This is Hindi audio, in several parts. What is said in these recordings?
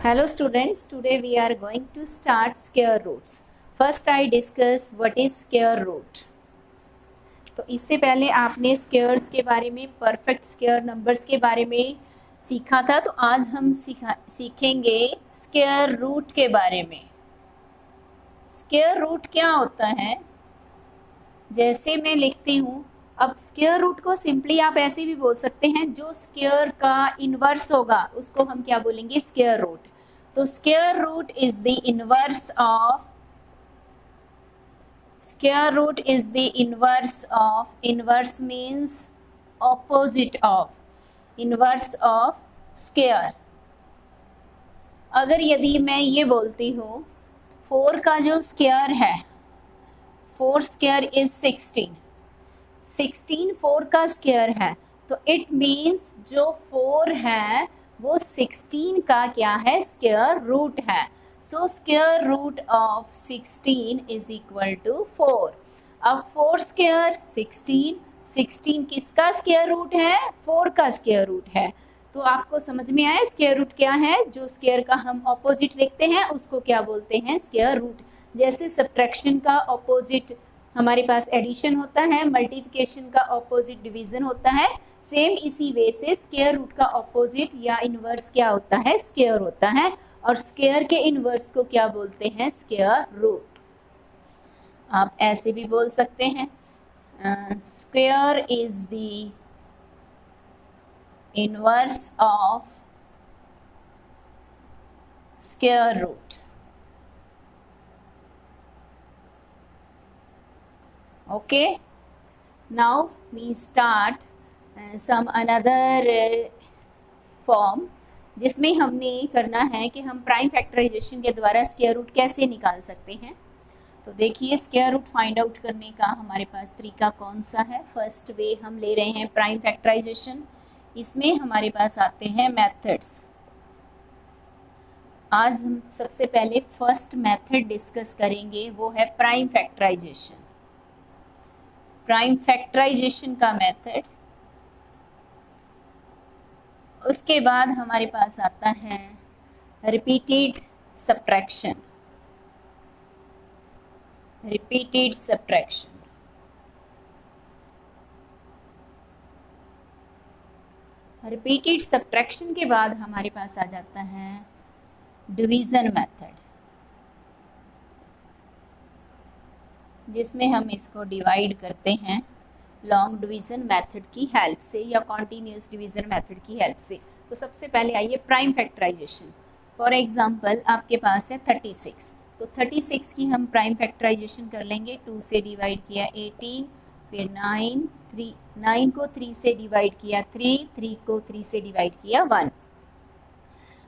Hello students, today we are going to start square roots. First I discuss what is square root. तो इससे पहले आपने स्क्वेयर्स के बारे में, परफेक्ट स्क्वेयर नंबर्स के बारे में सीखा था, तो आज हम सीखेंगे स्क्वेयर रूट के बारे में। स्क्वेयर रूट क्या होता है? जैसे मैं लिखती हूँ, अब स्क्वेयर रूट को सिंपली आप ऐसे भी बोल सकते हैं, जो स्क्वेयर का इनवर्स होगा उसको हम क्या बोलेंगे? Square root. तो square root is the inverse of, square root is the inverse of, inverse means opposite of, inverse of square. अगर यदि मैं ये बोलती हूँ 4 का जो स्क्वेयर है, 4 स्क्वेयर इज 16, 16 4 का स्क्वेयर है, तो इट मीन्स जो 4 है वो 16 का क्या है? स्क्वेयर रूट है। So square root of 16 is equal to 4। अब 4 स्क्वेयर 16, 16 किसका स्क्वेयर रूट है? 4 का स्क्वेयर रूट है। तो आपको समझ में आया स्क्वेयर रूट क्या है? जो स्क्वेयर का हम ऑपोजिट लिखते हैं उसको क्या बोलते हैं? Square root. जैसे सब्ट्रैक्शन का ऑपोजिट हमारे पास एडिशन होता है, मल्टीप्लिकेशन का ऑपोजिट डिवीजन होता है, सेम इसी वे से स्क्वेयर रूट का ऑपोजिट या इनवर्स क्या होता है? स्क्वेयर होता है। और स्क्वेयर के इनवर्स को क्या बोलते हैं? Square root. आप ऐसे भी बोल सकते हैं, square is the inverse of square root. Okay, now we start some another form, जिसमें हमने करना है कि हम प्राइम फैक्टराइजेशन के द्वारा स्क्वायर रूट कैसे निकाल सकते हैं। तो देखिए, स्क्वायर रूट फाइंड आउट करने का हमारे पास तरीका कौन सा है? फर्स्ट वे हम ले रहे हैं प्राइम फैक्टराइजेशन। इसमें हमारे पास आते हैं मेथड्स। आज हम सबसे पहले फर्स्ट मेथड डिस्कस करेंगे, वो है प्राइम फैक्टराइजेशन। प्राइम फैक्टराइजेशन का मेथड। उसके बाद हमारे पास आता है repeated subtraction, repeated subtraction. Repeated subtraction के बाद हमारे पास आ जाता है डिवीजन मेथड, जिसमें हम इसको डिवाइड करते हैं लॉन्ग डिवीजन मेथड की हेल्प से या कॉन्टिन्यूस डिवीजन मेथड की हेल्प से। तो सबसे पहले आइए प्राइम फैक्टराइजेशन। फॉर एग्जांपल आपके पास है 36, तो 36 की हम प्राइम फैक्टराइजेशन कर लेंगे। 2 से डिवाइड किया 18, फिर 9, 9 को 3 से डिवाइड किया 3, 3 को 3 से डिवाइड किया 1।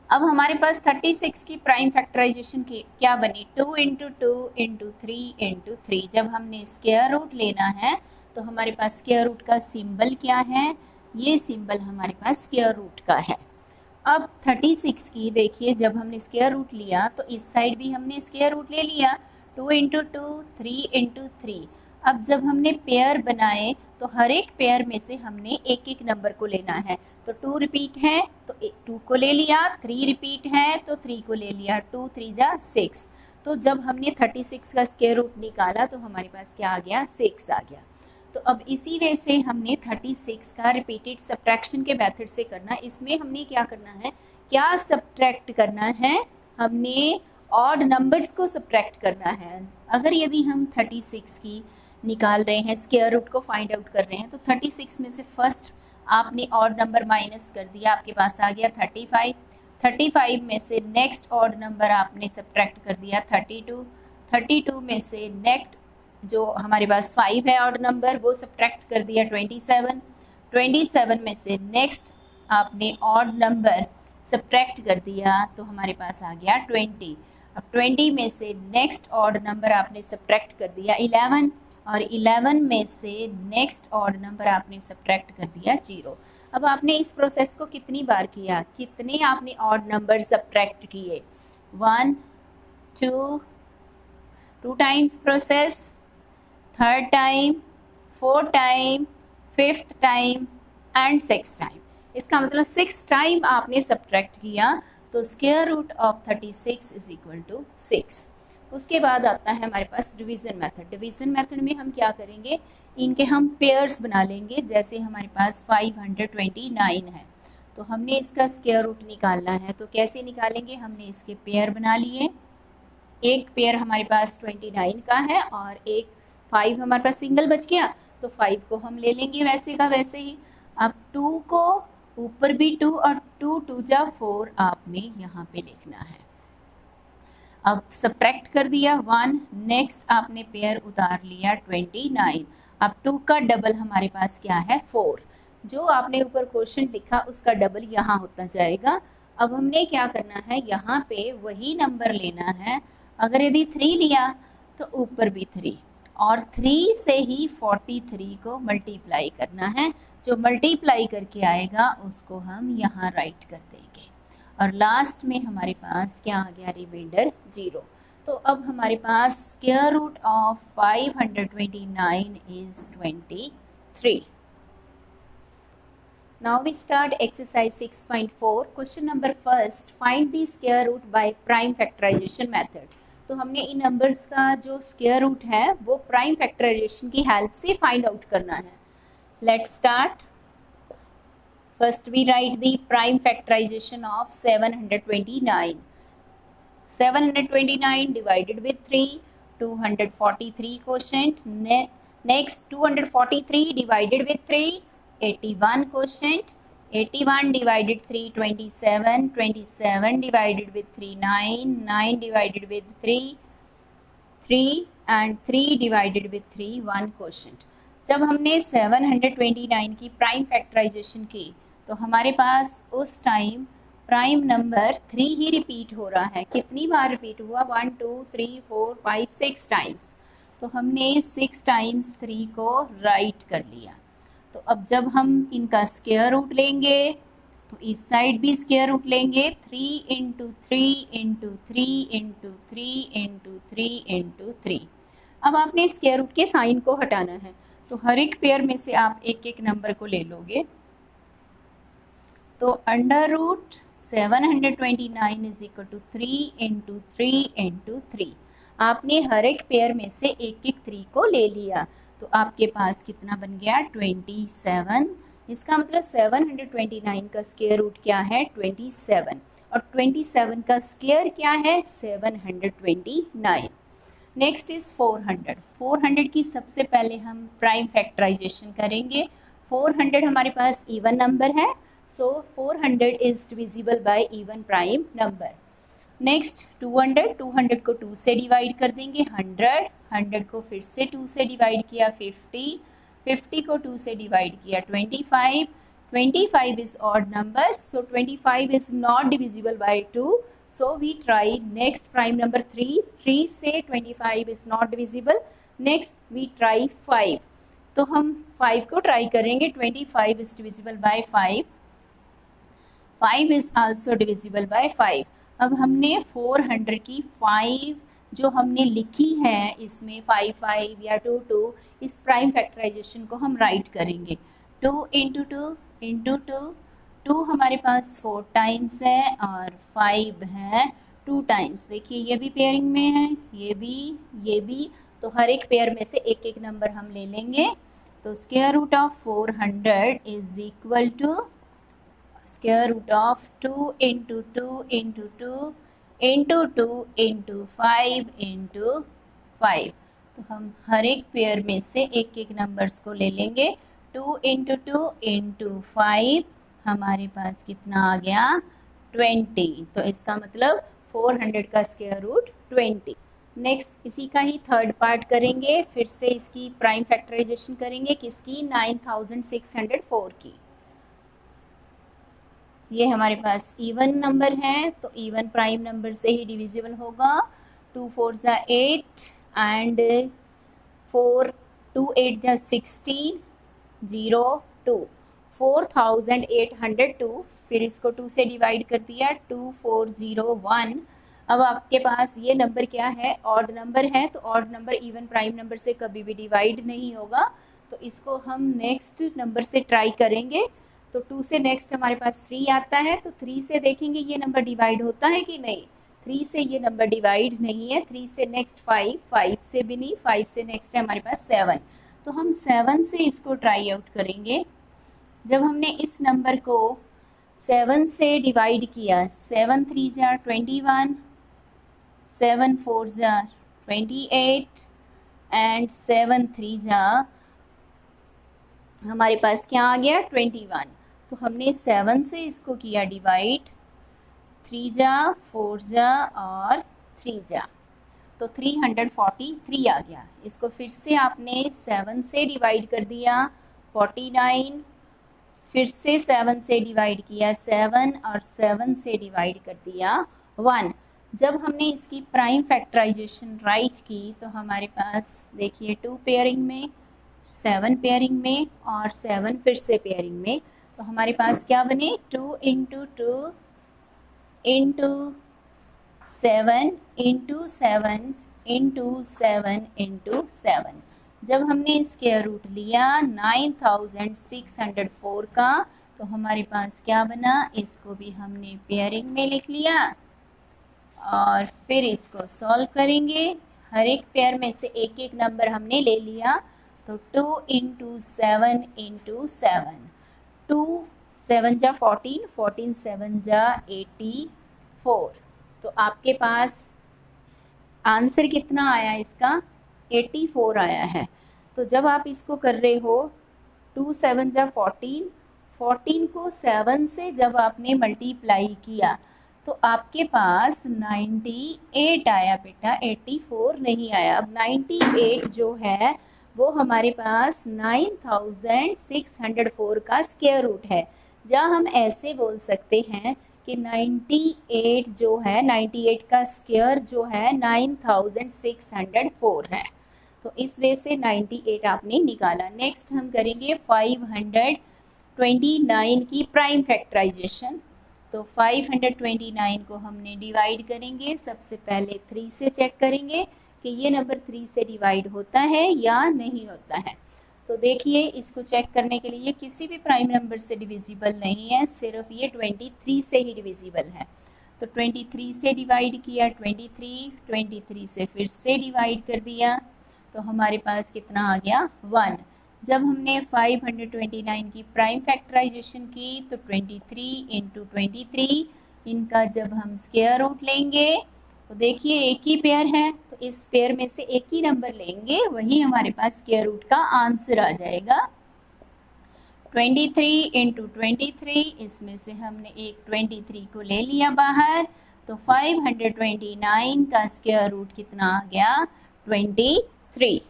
अब हमारे पास 36 की प्राइम फैक्टराइजेशन की क्या बनी? 2 इंटू 2 इंटू 3 इंटू 3। जब हमने स्क्वायर रूट लेना है तो हमारे पास स्क्वायर रूट का सिंबल क्या है? ये सिंबल हमारे पास स्क्वायर रूट का है। अब 36 की देखिए, जब हमने स्क्वायर रूट लिया तो इस साइड भी हमने स्क्वायर रूट ले लिया, 2 इंटू 2, 3 इंटू 3। अब जब हमने पेयर बनाए तो हर एक पेयर में से हमने एक एक नंबर को लेना है। तो 2 रिपीट है तो 2 को ले लिया, 3 रिपीट है तो 3 को ले लिया, 2 3 जा 6। तो जब हमने 36 का स्क्वायर रूट निकाला तो हमारे पास क्या आ गया? 6 आ गया। तो अब इसी वे से हमने 36 का रिपीटेड सब्ट्रैक्शन के मेथड से करना। इसमें हमने क्या करना है? क्या सब्ट्रैक्ट करना है? हमने ऑड नंबर्स को सब्ट्रैक्ट करना है। अगर यदि हम 36 की निकाल रहे हैं, स्क्वायर रूट को फाइंड आउट कर रहे हैं, तो 36 में से फर्स्ट आपने ऑड नंबर माइनस कर दिया, आपके पास आ गया 35। 35 में से नेक्स्ट ऑड नंबर आपने सब्ट्रैक्ट कर दिया 32। 32 में से नेक्स्ट जो हमारे पास 5 है ऑड नंबर, वो सब्ट्रैक्ट कर दिया 27। 27 में से नेक्स्ट आपने ऑड नंबर सब्ट्रैक्ट कर दिया तो हमारे पास आ गया 20। अब 20 में से नेक्स्ट ऑड नंबर आपने सब्ट्रैक्ट कर दिया 11, और 11 में से नेक्स्ट ऑड नंबर आपने सब्ट्रैक्ट कर दिया 0। अब आपने इस प्रोसेस को कितनी बार किया? कितने आपने ऑड नंबर सब्ट्रैक्ट किए? 1 2 times process, 3rd time, 4th time, 5th time and 6th time. इसका मतलब 6 टाइम आपने सब्ट्रैक्ट किया तो square root of 36 is equal to 6। उसके बाद आता है हमारे पास डिवीज़न मेथड। डिवीज़न मेथड में हम क्या करेंगे, इनके हम पेयर्स बना लेंगे। जैसे हमारे पास 529 है तो हमने इसका स्क्वायर रूट निकालना है, तो कैसे निकालेंगे, हमने इसके पेयर बना लिए। एक पेयर हमारे पास 29 का है और एक 5 हमारे पास सिंगल बच गया, तो 5 को हम ले लेंगे वैसे का वैसे ही। अब 2 को ऊपर भी 2 और 2 2 जा 4 आपने यहाँ पे लिखना है। अब सब्ट्रैक्ट कर दिया 1, नेक्स्ट आपने पेयर उतार लिया 29। अब 2 का डबल हमारे पास क्या है 4, जो आपने ऊपर क्वेश्चन लिखा उसका डबल यहाँ होता जाएगा। अब हमने क्या करना है, यहाँ पे वही नंबर लेना है। अगर यदि 3 लिया तो ऊपर भी 3 और 3 से ही 43 को मल्टीप्लाई करना है। जो मल्टीप्लाई करके आएगा उसको हम यहाँ राइट कर देंगे और लास्ट में हमारे पास क्या आ गया, रिमाइंडर 0। तो अब हमारे पास square root of 529 is 23। Now we start exercise 6.4. Question number first, find the square root by prime factorization method. तो हमने इन नंबर्स का जो स्क्वायर रूट है वो प्राइम फैक्टराइजेशन की हेल्प से फाइंड आउट करना है। Let's start. First we write the prime factorization of 729. 729 divided with 3, 243 quotient. Next 243 divided with 3, 81 quotient. 81 divided 3, 27. 27 divided with 3, 9. 9 divided with 3, 3 and 3 divided with 3, 1 quotient. जब हमने 729 की प्राइम फैक्टराइजेशन की तो हमारे पास उस टाइम प्राइम नंबर 3 ही रिपीट हो रहा है। कितनी बार रिपीट हुआ, 1 2 3 4 5 6 टाइम्स। तो हमने 6 टाइम्स 3 को राइट कर लिया। तो अब जब हम इनका स्क्वायर रूट लेंगे तो इस साइड भी स्क्वायर रूट लेंगे, 3 into 3 into 3 into 3 into 3 into 3। अब आपने स्क्वायर रूट के साइन को हटाना है, तो हर एक पेयर में से आप एक एक नंबर को ले लोगे। तो under root 729 is equal to 3 into 3 into 3। आपने हर एक पेयर में से एक एक 3 को ले लिया, तो आपके पास कितना बन गया, 27। इसका मतलब 729 का स्क्वायर रूट क्या है, 27, और 27 का स्क्वायर क्या है, 729। Next is 400। 400 की सबसे पहले हम प्राइम फैक्टराइजेशन करेंगे। 400 हमारे पास इवन नंबर है, सो 400 is divisible bye even prime number. Next 200 को 2 से डिवाइड कर देंगे, 100 को फिर से 2 से डिवाइड किया, 50 को 2 से डिवाइड किया, 25 is odd number, so 25 is not divisible by 2, so we try next prime number 3 से 25 is not divisible. Next we try 5, तो हम 5 को ट्राई करेंगे, 25 is divisible by 5 is also divisible by 5। अब हमने 400 की 5 जो हमने लिखी है, इसमें 5 या 2 इस प्राइम फैक्टराइजेशन को हम राइट करेंगे। 2 इंटू 2 इंटू 2 हमारे पास 4 टाइम्स है और 5 है 2 टाइम्स। देखिए ये भी पेयरिंग में है, ये भी, तो हर एक पेयर में से एक एक नंबर हम ले लेंगे। तो square root of 400 is equal to square root of 2 into 2 into 2 into 2 into 5 into 5। तो हम हर एक पेयर में से एक एक नंबर्स को ले लेंगे। 2 इंटू 2 इंटू 5 हमारे पास कितना आ गया, 20। तो इसका मतलब 400 का स्क्वायर रूट 20। नेक्स्ट इसी का ही थर्ड पार्ट करेंगे, फिर से इसकी प्राइम फैक्टराइजेशन करेंगे, किसकी, 9604 की। ये हमारे पास इवन नंबर है, तो इवन प्राइम नंबर से ही डिविजिबल होगा। 2 4 जा 8 एंड 4 2 8 जा 16, 0 2, 4802। फिर इसको 2 से डिवाइड कर दिया, 2401। अब आपके पास ये नंबर क्या है, ऑड नंबर है, तो odd number even prime number से कभी भी डिवाइड नहीं होगा, तो इसको हम नेक्स्ट नंबर से ट्राई करेंगे। तो 2 से नेक्स्ट हमारे पास 3 आता है, तो 3 से देखेंगे ये नंबर डिवाइड होता है कि नहीं। 3 से ये नंबर डिवाइड नहीं है। 3 से नेक्स्ट 5, 5 से भी नहीं, 5 से नेक्स्ट है हमारे पास 7। तो हम 7 से इसको ट्राई आउट करेंगे। जब हमने इस नंबर को 7 से डिवाइड किया, 7 3 जा 21, 7 4 जा 28 एंड 7 3 जा हमारे पास क्या आ गया 21। तो हमने 7 से इसको किया डिवाइड, 3 जा 4 जा और 3 जा, तो 343 आ गया। इसको फिर से आपने 7 से डिवाइड कर दिया 49, फिर से 7 से डिवाइड किया 7 और 7 से डिवाइड कर दिया 1। जब हमने इसकी प्राइम फैक्टराइजेशन राइट की तो हमारे पास देखिए 2 पेयरिंग में, 7 पेयरिंग में और 7 फिर से पेयरिंग में, तो हमारे पास क्या बने 2 into 2 into 7 into 7 into 7 into 7। जब हमने स्क्वायर रूट लिया 9604 का, तो हमारे पास क्या बना, इसको भी हमने पेयरिंग में लिख लिया और फिर इसको सॉल्व करेंगे। हर एक पेयर में से एक एक नंबर हमने ले लिया, तो 2 इंटू 7 इंटू 7, 2 7 जा 14, 14 7 जा 84। तो आपके पास आंसर कितना आया इसका 84 आया है। तो जब आप इसको कर रहे हो 2 7 जा 14, 14 को 7 से जब आपने मल्टीप्लाई किया तो आपके पास 98 आया बेटा, 84 नहीं आया। अब 98 जो है वो हमारे पास 9604 का स्क्वायर रूट है। जहाँ हम ऐसे बोल सकते हैं कि 98 जो है, 98 का स्क्वायर जो है 9604 है। तो इस वे से 98 आपने निकाला। नेक्स्ट हम करेंगे 529 की प्राइम फैक्टराइजेशन। तो 529 को हमने डिवाइड करेंगे। सबसे पहले 3 से चेक करेंगे कि ये नंबर 3 से डिवाइड होता है या नहीं होता है। तो देखिए इसको चेक करने के लिए किसी भी प्राइम नंबर से डिविजिबल नहीं है, सिर्फ ये 23 से ही डिविजिबल है। तो 23 से डिवाइड किया 23 से फिर से डिवाइड कर दिया, तो हमारे पास कितना आ गया 1। जब हमने 529 की प्राइम फैक्टराइजेशन की तो 23 इंटू 23, इनका जब हम स्क्वायर रूट लेंगे तो देखिए एक ही पेयर है, तो इस पेयर में से एक ही नंबर लेंगे, वही हमारे पास स्क्वायर रूट का आंसर आ जाएगा। 23 इंटू 23, इसमें से हमने एक 23 को ले लिया बाहर, तो 529 का स्क्वायर रूट कितना आ गया 23।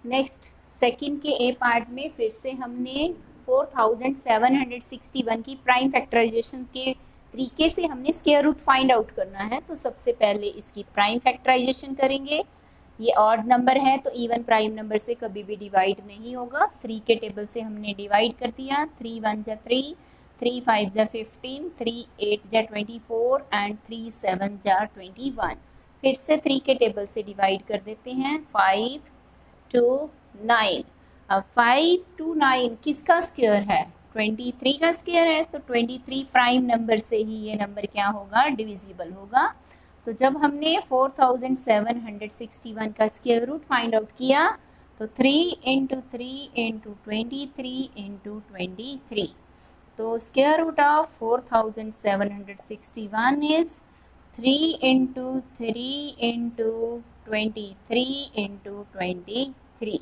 नेक्स्ट सेकंड के ए पार्ट में फिर से हमने 4761 की प्राइम फैक्टराइजेशन के तरीके से हमने स्क्वायर रूट फाइंड आउट करना है। तो सबसे पहले इसकी प्राइम फैक्टराइजेशन करेंगे। ये ऑड नंबर है तो इवन प्राइम नंबर से कभी भी डिवाइड नहीं होगा। 3 के टेबल से हमने डिवाइड कर दिया, 3 1 जा 3, 3 5 जा 15, 3 8 जा 24 एंड 3 7 जा 21। फिर से 3 के टेबल से डिवाइड कर देते हैं, 5 2 9। अब 5 2 9 किसका स्क्वायर है 23 का स्क्वायर है, तो 23 प्राइम नंबर से ही ये नंबर क्या होगा डिविजिबल होगा। तो जब हमने 4761 का स्क्वायर रूट फाइंड आउट किया तो 3 इंटू 3 इंटू 23 इंटू 23, तो square root of 4761 is 3 into 3 into 23 into 23।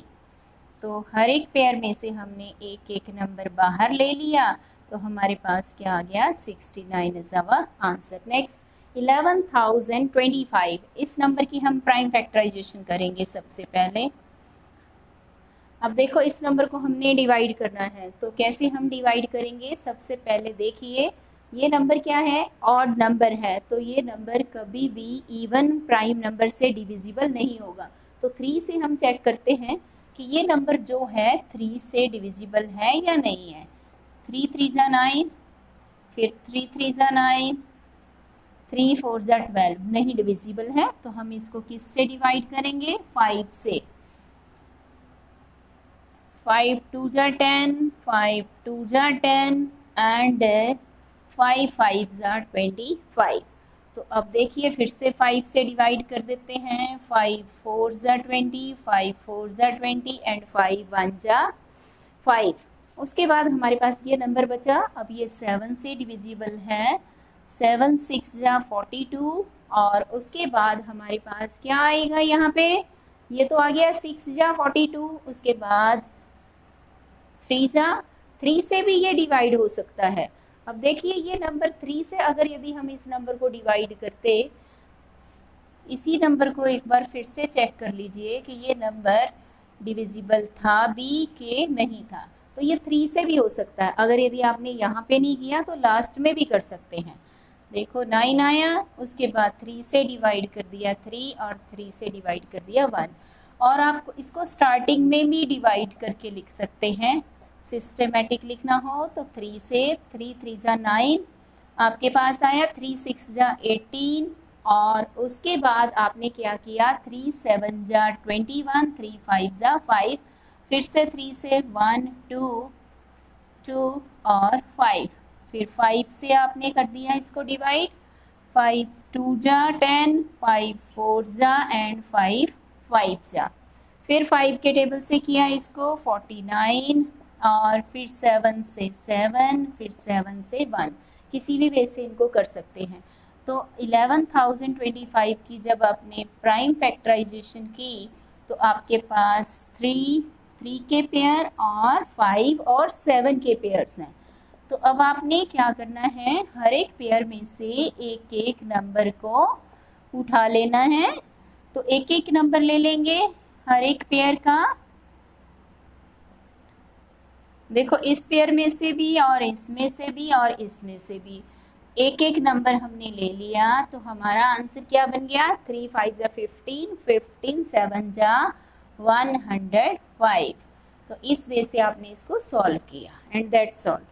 तो हर एक पेयर में से हमने एक एक नंबर बाहर ले लिया, तो हमारे पास क्या आ गया 69 इज आवर आंसर। नेक्स्ट 11025, इस नंबर की हम प्राइम फैक्टराइजेशन करेंगे सबसे पहले। अब देखो इस नंबर को हमने डिवाइड करना है, तो कैसे हम डिवाइड करेंगे। सबसे पहले देखिए ये नंबर क्या है ऑड नंबर है, तो ये नंबर कभी भी इवन प्राइम नंबर से डिविजिबल नहीं होगा। तो 3 से हम चेक करते हैं कि ये नंबर जो है 3 से डिविजिबल है या नहीं है। 3 3 जा 9, फिर 3 3 जा 9, 3 4 जा 12, नहीं डिविजिबल है। तो हम इसको किस से डिवाइड करेंगे 5 से। 5 2 जा 10, 5 2 जा 10, एंड 5 5 ज़ा 25। तो अब देखिए फिर से 5 से डिवाइड कर देते हैं। 5 4 ज़ा 20, 5 4 ज़ा 20 एंड 5 1 ज़ा 5। उसके बाद हमारे पास ये नंबर बचा। अब ये 7 से डिविजिबल है। 7 6 ज़ा 42 और उसके बाद हमारे पास क्या आएगा यहाँ पे, ये तो आ गया 6 ज़ा 42। उसके बाद 3 ज़ा 3 से भी ये डिवाइड हो सकता है। अब देखिए ये नंबर 3 से अगर यदि हम इस नंबर को डिवाइड करते, इसी नंबर को एक बार फिर से चेक कर लीजिए कि ये नंबर डिविजिबल था भी कि नहीं था। तो ये 3 से भी हो सकता है। अगर यदि आपने यहाँ पे नहीं किया तो लास्ट में भी कर सकते हैं। देखो 9 आया, उसके बाद 3 से डिवाइड कर दिया 3 और 3 से डिवाइड कर दिया 1। और आप इसको स्टार्टिंग में भी डिवाइड करके लिख सकते हैं। सिस्टमेटिक लिखना हो तो 3 से 3 3 ज़ा 9 आपके पास आया, 3 6 ज़ा 18 और उसके बाद आपने क्या किया 3 7 ज़ा 21, 3 5 ज़ा 5, फिर से 3 से 1 2 2 और 5, फिर 5 से आपने कर दिया इसको डिवाइड। 5 2 ज़ा 10, 5 4 ज़ा एंड 5 5 ज़ा, फिर 5 के टेबल से किया इसको 49 और फिर 7 से 7, फिर 7 से 1, किसी भी वे से इनको कर सकते हैं। तो 11,025 की जब आपने प्राइम फैक्टराइजेशन की तो आपके पास 3 के पेयर और 5 और 7 के पेयर्स हैं। तो अब आपने क्या करना है, हर एक पेयर में से एक एक नंबर को उठा लेना है। तो एक एक नंबर ले लेंगे हर एक पेयर का। देखो इस पेयर में से भी और इसमें से भी और इसमें से भी एक एक नंबर हमने ले लिया। तो हमारा आंसर क्या बन गया, 3 5 ज़ा 15, 15 7 ज़ा 105। तो इस वे से आपने इसको सॉल्व किया एंड दैट्स ऑल।